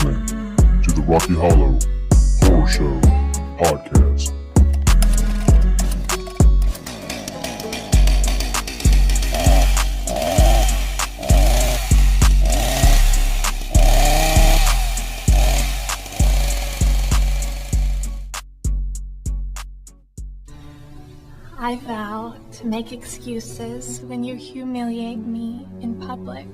listening to the Rocky Hollow Horror Show podcast. I vow to make excuses when you humiliate me in public,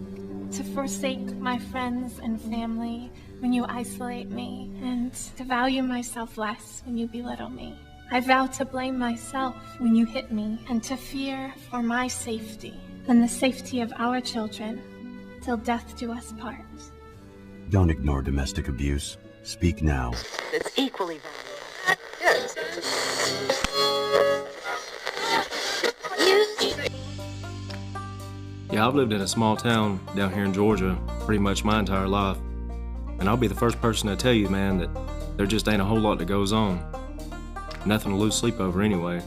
to forsake my friends and family when you isolate me, and to value myself less when you belittle me. I vow to blame myself when you hit me, and to fear for my safety and the safety of our children till death do us part. Don't ignore domestic abuse. Speak now. It's equally valuable. Yes. Yeah, I've lived in a small town down here in Georgia pretty much my entire life. And I'll be the first person to tell you, man, that there just ain't a whole lot that goes on. Nothing to lose sleep over anyway.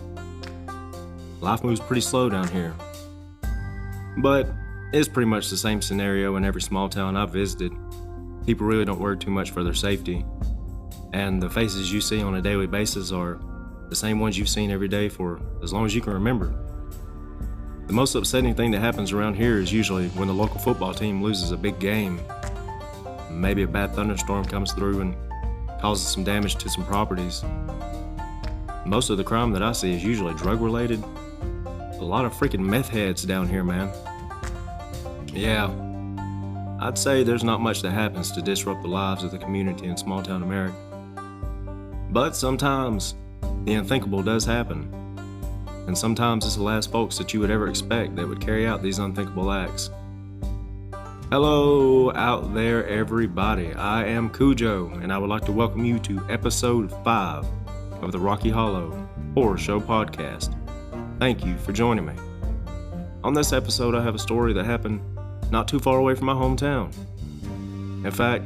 Life moves pretty slow down here. But it's pretty much the same scenario in every small town I've visited. People really don't worry too much for their safety. And the faces you see on a daily basis are the same ones you've seen every day for as long as you can remember. The most upsetting thing that happens around here is usually when the local football team loses a big game. Maybe a bad thunderstorm comes through and causes some damage to some properties. Most of the crime that I see is usually drug-related. A lot of freaking meth heads down here, man. Yeah, I'd say there's not much that happens to disrupt the lives of the community in small-town America. But sometimes the unthinkable does happen. And sometimes it's the last folks that you would ever expect that would carry out these unthinkable acts. Hello out there, everybody. I am Cujo, and I would like to welcome you to episode 5 of the Rocky Hollow Horror Show podcast. Thank you for joining me. On this episode, I have a story that happened not too far away from my hometown. In fact,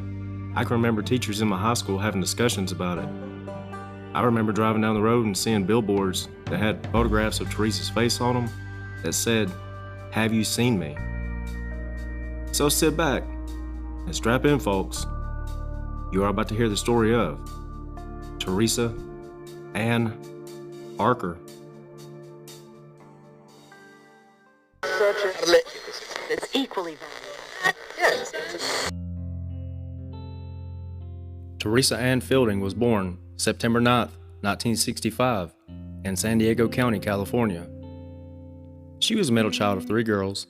I can remember teachers in my high school having discussions about it. I remember driving down the road and seeing billboards that had photographs of Teresa's face on them that said, "Have you seen me?" So sit back and strap in, folks. You are about to hear the story of Teresa Ann Parker. It's equally valuable. Yes. Teresa Ann Fielding was born September 9th, 1965, in San Diego County, California. She was a middle child of 3 girls,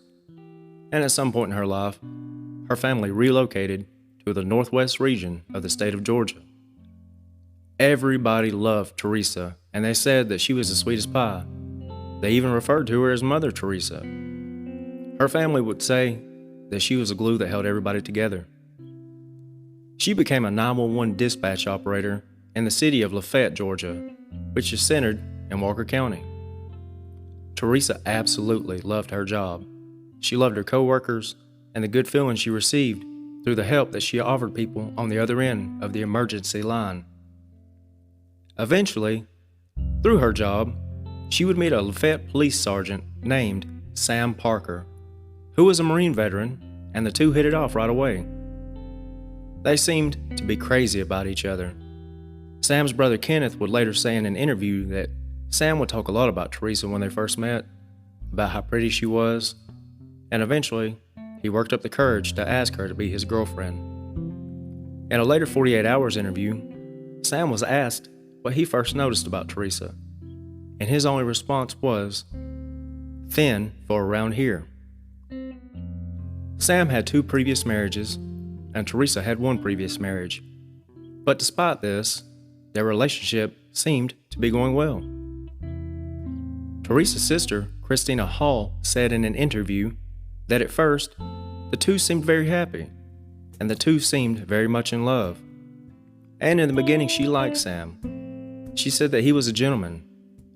and at some point in her life, her family relocated to the northwest region of the state of Georgia. Everybody loved Teresa, and they said that she was the sweetest pie. They even referred to her as Mother Teresa. Her family would say that she was the glue that held everybody together. She became a 911 dispatch operator in the city of Lafayette, Georgia, which is centered in Walker County. Teresa absolutely loved her job. She loved her coworkers and the good feeling she received through the help that she offered people on the other end of the emergency line. Eventually, through her job, she would meet a Lafayette police sergeant named Sam Parker, who was a Marine veteran, and the two hit it off right away. They seemed to be crazy about each other. Sam's brother Kenneth would later say in an interview that Sam would talk a lot about Teresa when they first met, about how pretty she was, and eventually he worked up the courage to ask her to be his girlfriend. In a later 48 Hours interview, Sam was asked what he first noticed about Teresa, and his only response was, "Thin for around here." Sam had 2 previous marriages, and Teresa had 1 previous marriage. But despite this, their relationship seemed to be going well. Teresa's sister, Christina Hall, said in an interview that at first, the two seemed very happy, and the two seemed very much in love. And in the beginning, she liked Sam. She said that he was a gentleman,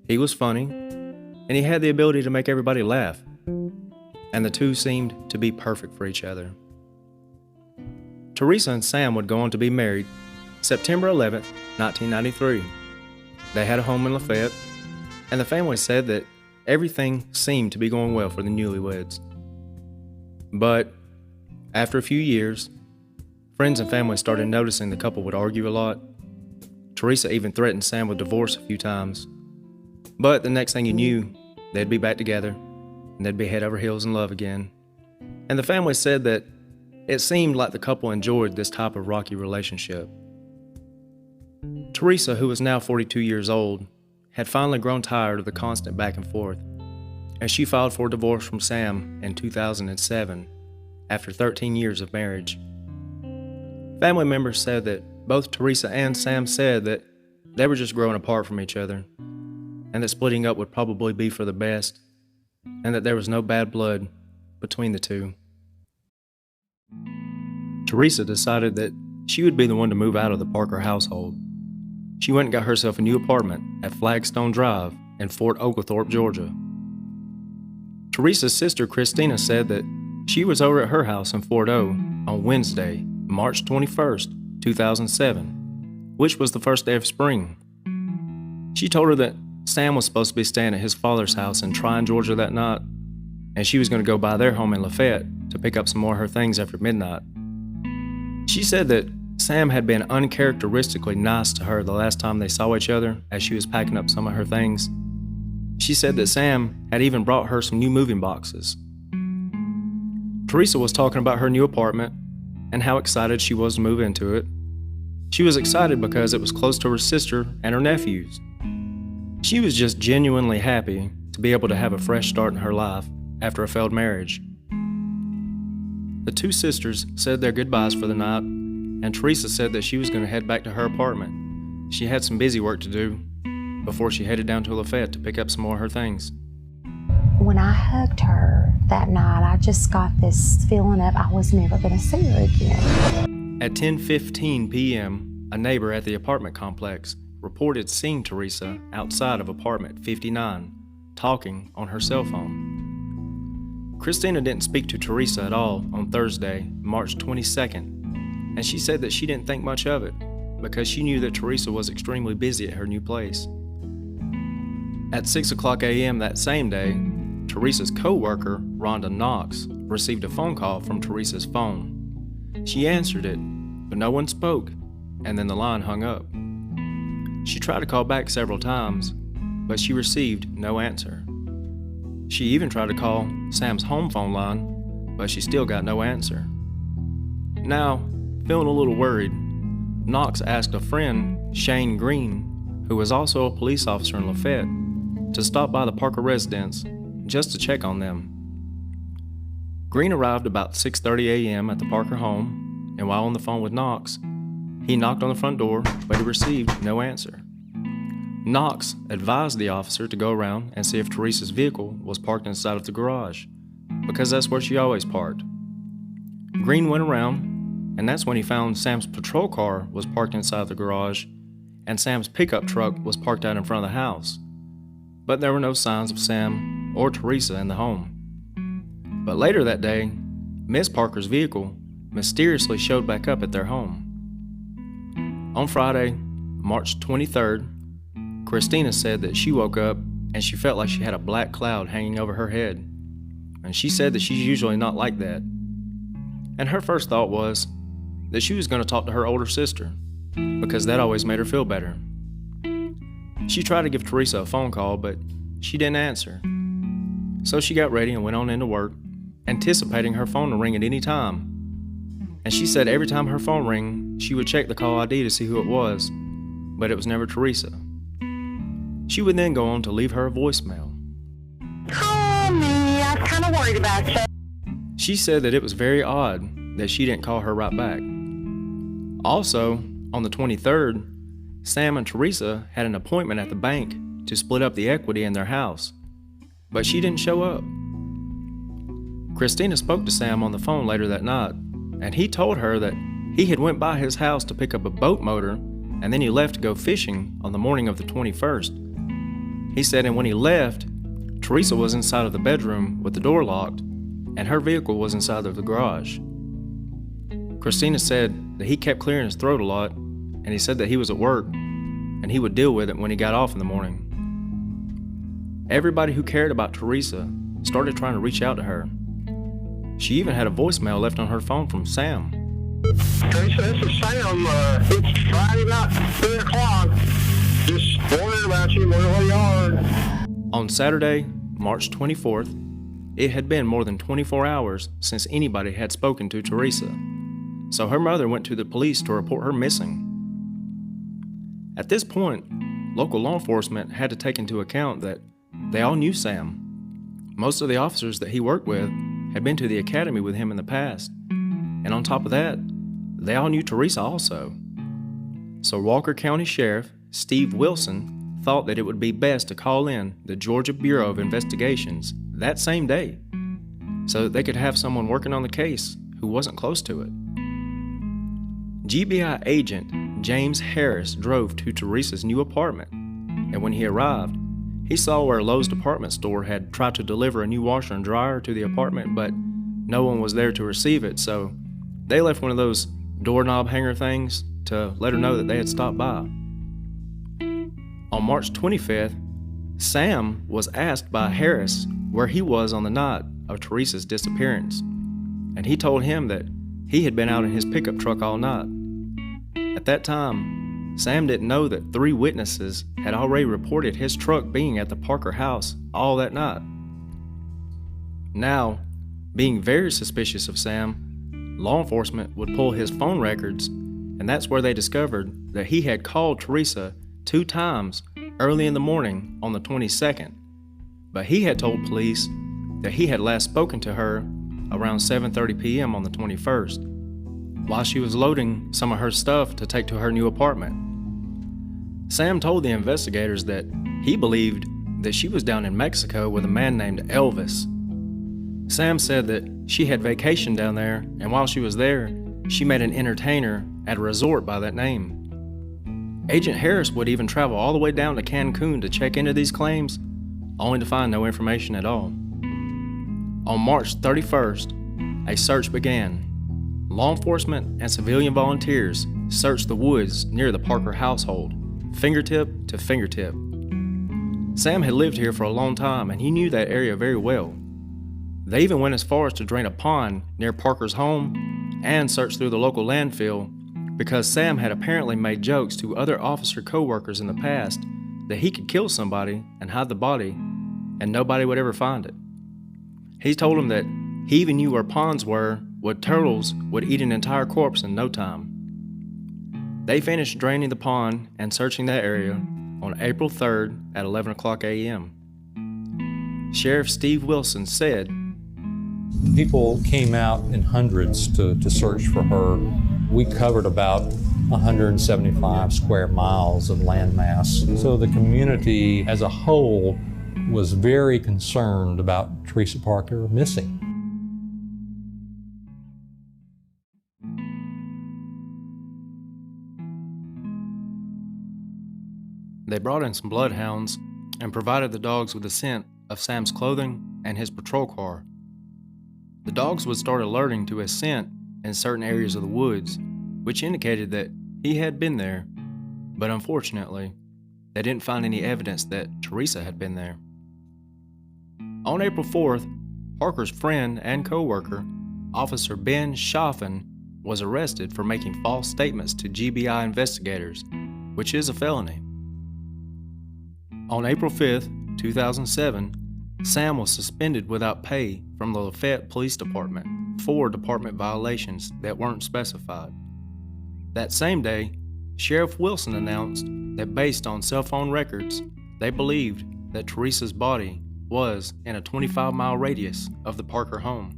he was funny, and he had the ability to make everybody laugh. And the two seemed to be perfect for each other. Teresa and Sam would go on to be married September 11th, 1993. They had a home in Lafayette, and the family said that everything seemed to be going well for the newlyweds. But after a few years, Friends and family started noticing the couple would argue a lot. Teresa even threatened Sam with divorce a few times. But the next thing you knew, they'd be back together, and they'd be head over heels in love again. And the family said that it seemed like the couple enjoyed this type of rocky relationship. Teresa, who was now 42 years old, had finally grown tired of the constant back and forth, and she filed for divorce from Sam in 2007, after 13 years of marriage. Family members said that both Teresa and Sam said that they were just growing apart from each other, and that splitting up would probably be for the best, and that there was no bad blood between the two. Teresa decided that she would be the one to move out of the Parker household. She went and got herself a new apartment at Flagstone Drive in Fort Oglethorpe, Georgia. Teresa's sister Christina said that she was over at her house in Fort O on Wednesday, March 21st, 2007, which was the first day of spring. She told her that Sam was supposed to be staying at his father's house in Tryon, Georgia that night, and she was going to go by their home in Lafayette to pick up some more of her things after midnight. She said that Sam had been uncharacteristically nice to her the last time they saw each other as she was packing up some of her things. She said that Sam had even brought her some new moving boxes. Teresa was talking about her new apartment and how excited she was to move into it. She was excited because it was close to her sister and her nephews. She was just genuinely happy to be able to have a fresh start in her life after a failed marriage. The two sisters said their goodbyes for the night, and Teresa said that she was going to head back to her apartment. She had some busy work to do before she headed down to Lafayette to pick up some more of her things. When I hugged her that night, I just got this feeling of I was never going to see her again. At 10:15 p.m., a neighbor at the apartment complex reported seeing Teresa outside of apartment 59, talking on her cell phone. Christina didn't speak to Teresa at all on Thursday, March 22nd, and she said that she didn't think much of it because she knew that Teresa was extremely busy at her new place. At 6 o'clock a.m. that same day, Teresa's co-worker, Rhonda Knox, received a phone call from Teresa's phone. She answered it, but no one spoke, and then the line hung up. She tried to call back several times, but she received no answer. She even tried to call Sam's home phone line, but she still got no answer. Now, feeling a little worried, Knox asked a friend, Shane Green, who was also a police officer in Lafayette, to stop by the Parker residence just to check on them. Green arrived about 6:30 a.m. at the Parker home, and while on the phone with Knox, he knocked on the front door, but he received no answer. Knox advised the officer to go around and see if Teresa's vehicle was parked inside of the garage, because that's where she always parked. Green went around, and that's when he found Sam's patrol car was parked inside the garage, and Sam's pickup truck was parked out in front of the house. But there were no signs of Sam or Teresa in the home. But later that day, Miss Parker's vehicle mysteriously showed back up at their home. On Friday, March 23rd, Christina said that she woke up and she felt like she had a black cloud hanging over her head. And she said that she's usually not like that. And her first thought was that she was going to talk to her older sister, because that always made her feel better. She tried to give Teresa a phone call, but she didn't answer. So she got ready and went on into work, anticipating her phone to ring at any time. And she said every time her phone rang, she would check the call ID to see who it was, but it was never Teresa. She would then go on to leave her a voicemail. Call me, I was kind of worried about you. She said that it was very odd that she didn't call her right back. Also, on the 23rd, Sam and Teresa had an appointment at the bank to split up the equity in their house, but she didn't show up. Christina spoke to Sam on the phone later that night, and he told her that he had went by his house to pick up a boat motor, and then he left to go fishing on the morning of the 21st. He said, and when he left, Teresa was inside of the bedroom with the door locked, and her vehicle was inside of the garage. Christina said that he kept clearing his throat a lot, and he said that he was at work, and he would deal with it when he got off in the morning. Everybody who cared about Teresa started trying to reach out to her. She even had a voicemail left on her phone from Sam. Teresa, this is Sam. It's Friday night, 3 o'clock. Just wondering about you, where you are. On Saturday, March 24th, it had been more than 24 hours since anybody had spoken to Teresa, so her mother went to the police to report her missing. At this point, local law enforcement had to take into account that they all knew Sam. Most of the officers that he worked with had been to the academy with him in the past, and on top of that, they all knew Teresa also. So Walker County Sheriff Steve Wilson thought that it would be best to call in the Georgia Bureau of Investigations that same day so that they could have someone working on the case who wasn't close to it. GBI agent James Harris drove to Teresa's new apartment, and when he arrived, he saw where Lowe's department store had tried to deliver a new washer and dryer to the apartment, but no one was there to receive it, so they left one of those doorknob hanger things to let her know that they had stopped by. On March 25th, Sam was asked by Harris where he was on the night of Teresa's disappearance, and he told him that he had been out in his pickup truck all night. At that time, Sam didn't know that 3 witnesses had already reported his truck being at the Parker house all that night. Now, being very suspicious of Sam, law enforcement would pull his phone records, and that's where they discovered that he had called Teresa 2 times early in the morning on the 22nd, but he had told police that he had last spoken to her around 7:30 p.m. on the 21st, while she was loading some of her stuff to take to her new apartment. Sam told the investigators that he believed that she was down in Mexico with a man named Elvis. Sam said that she had vacationed down there, and while she was there, she met an entertainer at a resort by that name. Agent Harris would even travel all the way down to Cancun to check into these claims, only to find no information at all. On March 31st, a search began. Law enforcement and civilian volunteers searched the woods near the Parker household, fingertip to fingertip. Sam had lived here for a long time, and he knew that area very well. They even went as far as to drain a pond near Parker's home and search through the local landfill because Sam had apparently made jokes to other officer co-workers in the past that he could kill somebody and hide the body and nobody would ever find it. He told them that he even knew where ponds were turtles would eat an entire corpse in no time. They finished draining the pond and searching that area on April 3rd at 11 o'clock a.m. Sheriff Steve Wilson said, "People came out in hundreds to search for her. We covered about 175 square miles of landmass. So the community as a whole was very concerned about Teresa Parker missing." They brought in some bloodhounds and provided the dogs with a scent of Sam's clothing and his patrol car. The dogs would start alerting to his scent in certain areas of the woods, which indicated that he had been there, but unfortunately, they didn't find any evidence that Teresa had been there. On April 4th, Parker's friend and co-worker, Officer Ben Schaffen, was arrested for making false statements to GBI investigators, which is a felony. On April 5th, 2007, Sam was suspended without pay from the Lafayette Police Department for department violations that weren't specified. That same day, Sheriff Wilson announced that based on cell phone records, they believed that Teresa's body was in a 25-mile radius of the Parker home.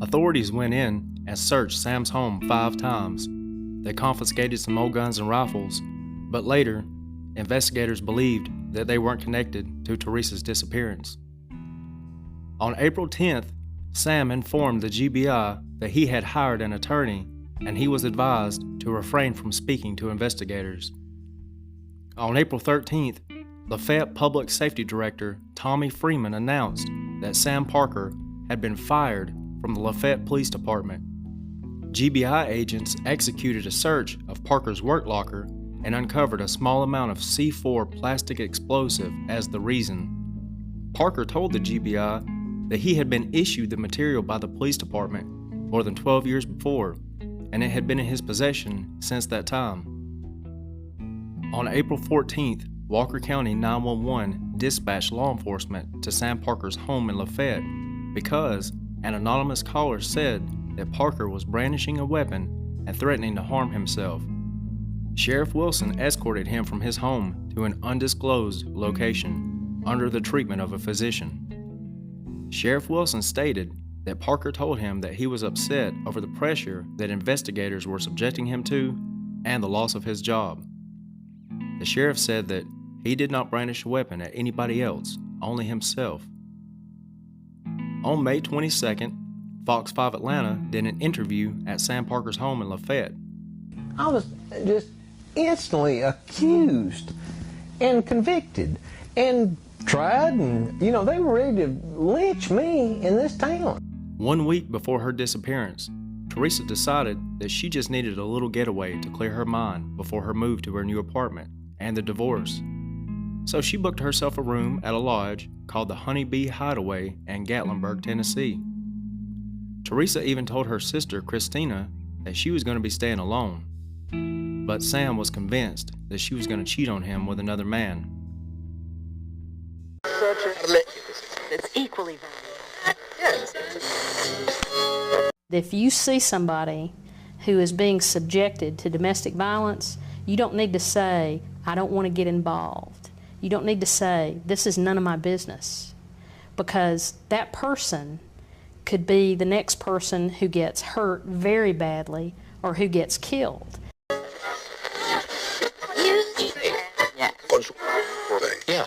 Authorities went in and searched Sam's home 5 times. They confiscated some old guns and rifles, but later, investigators believed that they weren't connected to Teresa's disappearance. On April 10th, Sam informed the GBI that he had hired an attorney and he was advised to refrain from speaking to investigators. On April 13th, Lafayette Public Safety Director Tommy Freeman announced that Sam Parker had been fired from the Lafayette Police Department. GBI agents executed a search of Parker's work locker and uncovered a small amount of C4 plastic explosive as the reason. Parker told the GBI that he had been issued the material by the police department more than 12 years before, and it had been in his possession since that time. On April 14th, Walker County 911 dispatched law enforcement to Sam Parker's home in Lafayette because an anonymous caller said that Parker was brandishing a weapon and threatening to harm himself. Sheriff Wilson escorted him from his home to an undisclosed location under the treatment of a physician. Sheriff Wilson stated that Parker told him that he was upset over the pressure that investigators were subjecting him to and the loss of his job. The sheriff said that he did not brandish a weapon at anybody else, only himself. On May 22nd, Fox 5 Atlanta did an interview at Sam Parker's home in Lafayette. I was just instantly accused and convicted and tried, and they were ready to lynch me in this town. 1 week before her disappearance, Teresa decided that she just needed a little getaway to clear her mind before her move to her new apartment and the divorce. So she booked herself a room at a lodge called the Honey Bee Hideaway in Gatlinburg, Tennessee. Teresa even told her sister, Christina, that she was going to be staying alone. But Sam was convinced that she was going to cheat on him with another man. That's equally valuable. Yes. If you see somebody who is being subjected to domestic violence, you don't need to say, I don't want to get involved. You don't need to say, this is none of my business, because that person could be the next person who gets hurt very badly or who gets killed. Yeah.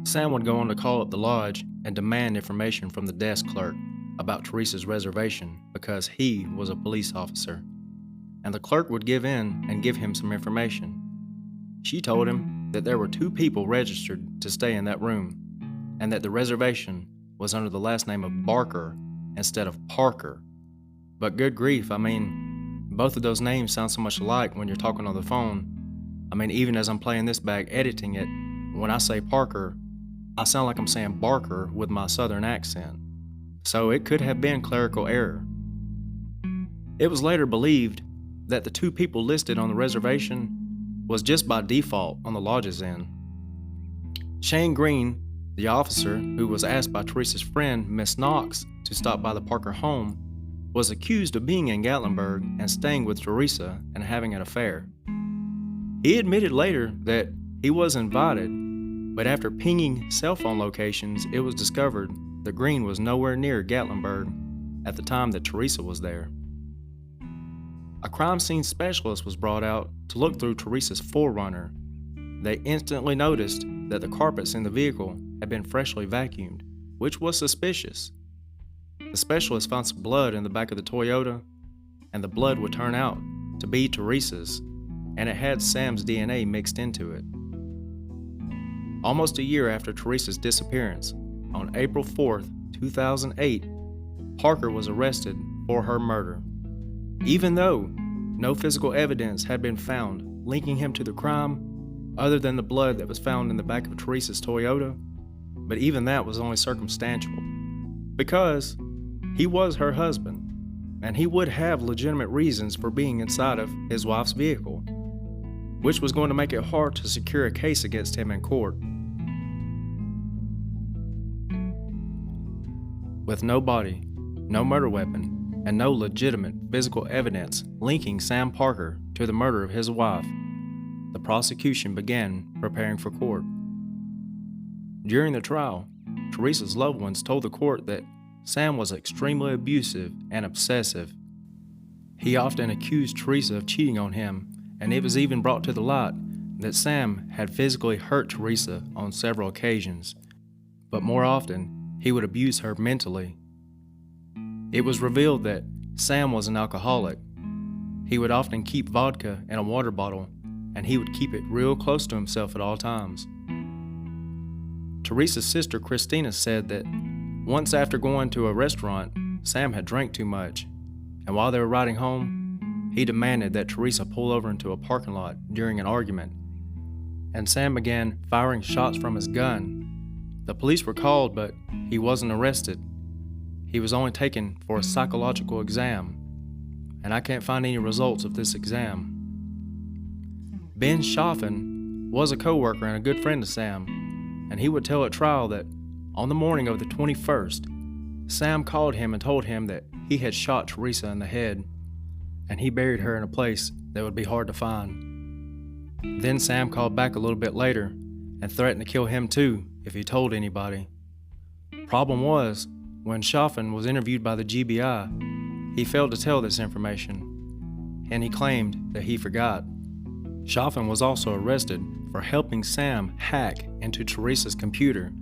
Sam would go on to call up the lodge and demand information from the desk clerk about Teresa's reservation because he was a police officer, and the clerk would give in and give him some information. She told him that there were 2 people registered to stay in that room, and that the reservation was under the last name of Barker instead of Parker. But good grief, both of those names sound so much alike when you're talking on the phone. Even as I'm playing this back, editing it, when I say Parker, I sound like I'm saying Barker with my southern accent. So it could have been clerical error. It was later believed that the 2 people listed on the reservation was just by default on the lodge's end. Shane Green, the officer who was asked by Teresa's friend, Miss Knox, to stop by the Parker home, was accused of being in Gatlinburg and staying with Teresa and having an affair. He admitted later that he was invited, but after pinging cell phone locations, it was discovered that Green was nowhere near Gatlinburg at the time that Teresa was there. A crime scene specialist was brought out to look through Teresa's 4Runner. They instantly noticed that the carpets in the vehicle had been freshly vacuumed, which was suspicious. The specialist found some blood in the back of the Toyota, and the blood would turn out to be Teresa's, and it had Sam's DNA mixed into it. Almost a year after Teresa's disappearance, on April 4th, 2008, Parker was arrested for her murder. Even though no physical evidence had been found linking him to the crime, other than the blood that was found in the back of Teresa's Toyota, but even that was only circumstantial, because he was her husband, and he would have legitimate reasons for being inside of his wife's vehicle, which was going to make it hard to secure a case against him in court. With no body, no murder weapon, and no legitimate physical evidence linking Sam Parker to the murder of his wife, the prosecution began preparing for court. During the trial, Teresa's loved ones told the court that Sam was extremely abusive and obsessive. He often accused Teresa of cheating on him, and it was even brought to the light that Sam had physically hurt Teresa on several occasions, but more often, he would abuse her mentally. It was revealed that Sam was an alcoholic. He would often keep vodka in a water bottle, and he would keep it real close to himself at all times. Teresa's sister Christina said that once after going to a restaurant, Sam had drank too much, and while they were riding home, he demanded that Teresa pull over into a parking lot during an argument, and Sam began firing shots from his gun. The police were called, but he wasn't arrested, he was only taken for a psychological exam, and I can't find any results of this exam. Ben Chaffin was a co-worker and a good friend of Sam, and he would tell at trial that on the morning of the 21st, Sam called him and told him that he had shot Teresa in the head, and he buried her in a place that would be hard to find. Then Sam called back a little bit later and threatened to kill him too if he told anybody. Problem was, when Chaffin was interviewed by the GBI, he failed to tell this information, and he claimed that he forgot. Chaffin was also arrested for helping Sam hack into Teresa's computer,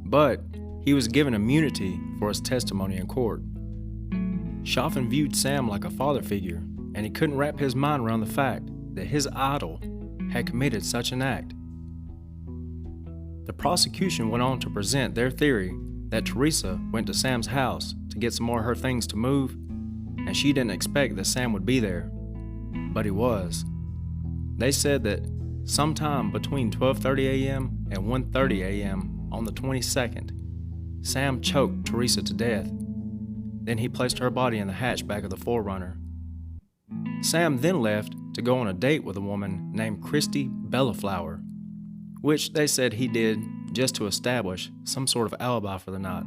but he was given immunity for his testimony in court. Chaffin viewed Sam like a father figure, and he couldn't wrap his mind around the fact that his idol had committed such an act. The prosecution went on to present their theory that Teresa went to Sam's house to get some more of her things to move, and she didn't expect that Sam would be there, but he was. They said that sometime between 12:30 a.m. and 1:30 a.m. on the 22nd, Sam choked Teresa to death. Then he placed her body in the hatchback of the 4Runner. Sam then left to go on a date with a woman named Christy Bellaflower, which they said he did just to establish some sort of alibi for the night.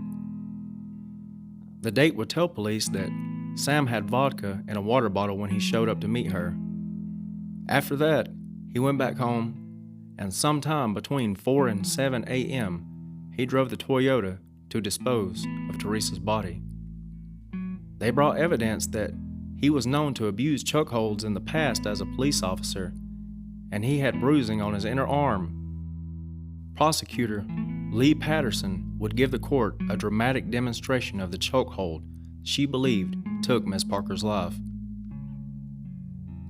The date would tell police that Sam had vodka in a water bottle when he showed up to meet her. After that, he went back home, and sometime between 4 and 7 a.m., he drove the Toyota to dispose of Teresa's body. They brought evidence that he was known to abuse chokeholds in the past as a police officer, and he had bruising on his inner arm. Prosecutor Lee Patterson would give the court a dramatic demonstration of the chokehold she believed took Miss Parker's life.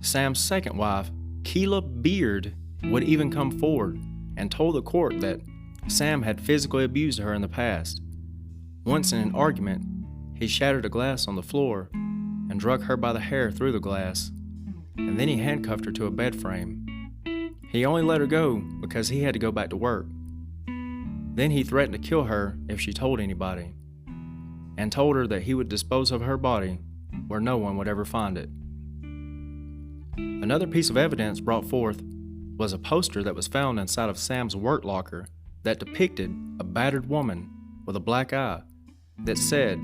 Sam's second wife, Keila Beard, would even come forward and told the court that Sam had physically abused her in the past. Once in an argument, he shattered a glass on the floor and drug her by the hair through the glass, and then he handcuffed her to a bed frame. He only let her go because he had to go back to work. Then he threatened to kill her if she told anybody, and told her that he would dispose of her body where no one would ever find it. Another piece of evidence brought forth was a poster that was found inside of Sam's work locker that depicted a battered woman with a black eye that said,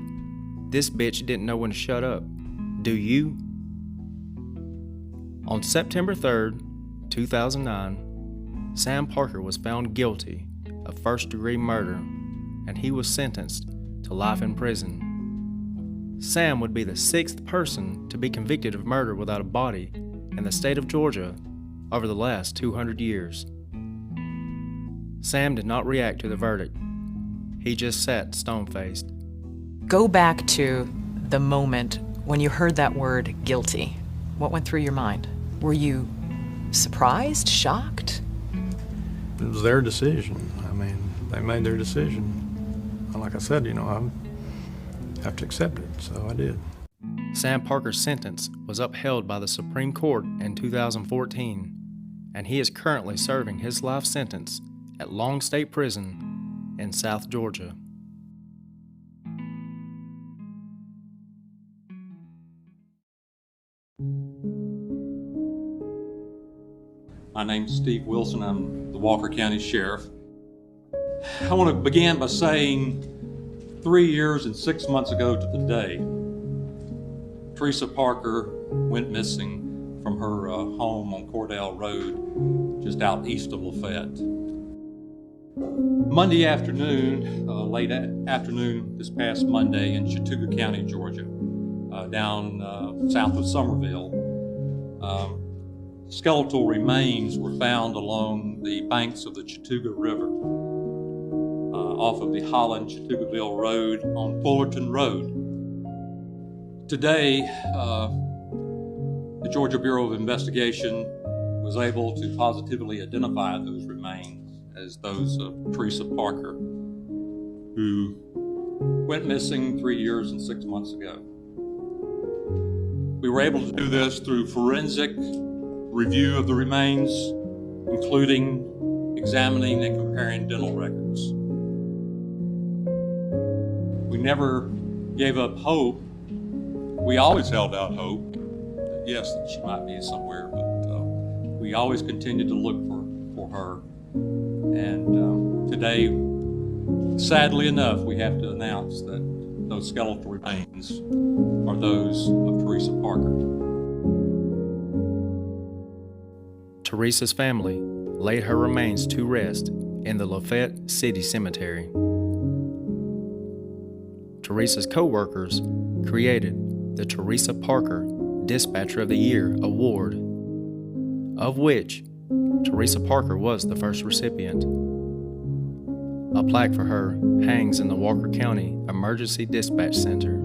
"This bitch didn't know when to shut up. Do you?" On September 3rd, 2009, Sam Parker was found guilty of first-degree murder, and he was sentenced to life in prison. Sam would be the 6th person to be convicted of murder without a body in the state of Georgia over the last 200 years. Sam did not react to the verdict. He just sat stone-faced. Go back to the moment when you heard that word guilty. What went through your mind? Were you surprised, shocked? It was their decision. I mean, they made their decision. And like I said, I have to accept it, so I did. Sam Parker's sentence was upheld by the Supreme Court in 2014, and he is currently serving his life sentence at Long State Prison in South Georgia. My name's Steve Wilson. I'm the Walker County Sheriff. I want to begin by saying 3 years and 6 months ago to the day, Teresa Parker went missing from her home on Cordell Road, just out east of Lafayette. Monday afternoon, late afternoon this past Monday in Chattooga County, Georgia, down south of Summerville, skeletal remains were found along the banks of the Chattooga River, off of the Holland-Chattooga Road on Fullerton Road. Today, the Georgia Bureau of Investigation was able to positively identify those remains as those of Teresa Parker, who went missing 3 years and 6 months ago. We were able to do this through forensic review of the remains, including examining and comparing dental records. We never gave up hope. We always held out hope. Yes, that she might be somewhere, but we always continued to look for her. And today, sadly enough, we have to announce that those skeletal remains are those of Teresa Parker. Teresa's family laid her remains to rest in the Lafayette City Cemetery. Teresa's co-workers created the Teresa Parker Dispatcher of the Year Award, of which Teresa Parker was the first recipient. A plaque for her hangs in the Walker County Emergency Dispatch Center.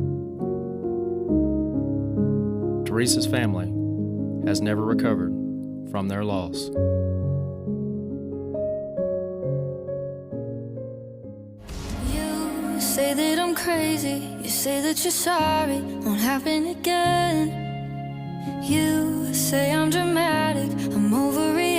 Teresa's family has never recovered from their loss. You say that I'm crazy, you say that you're sorry, won't happen again. You say I'm dramatic, I'm overreacting.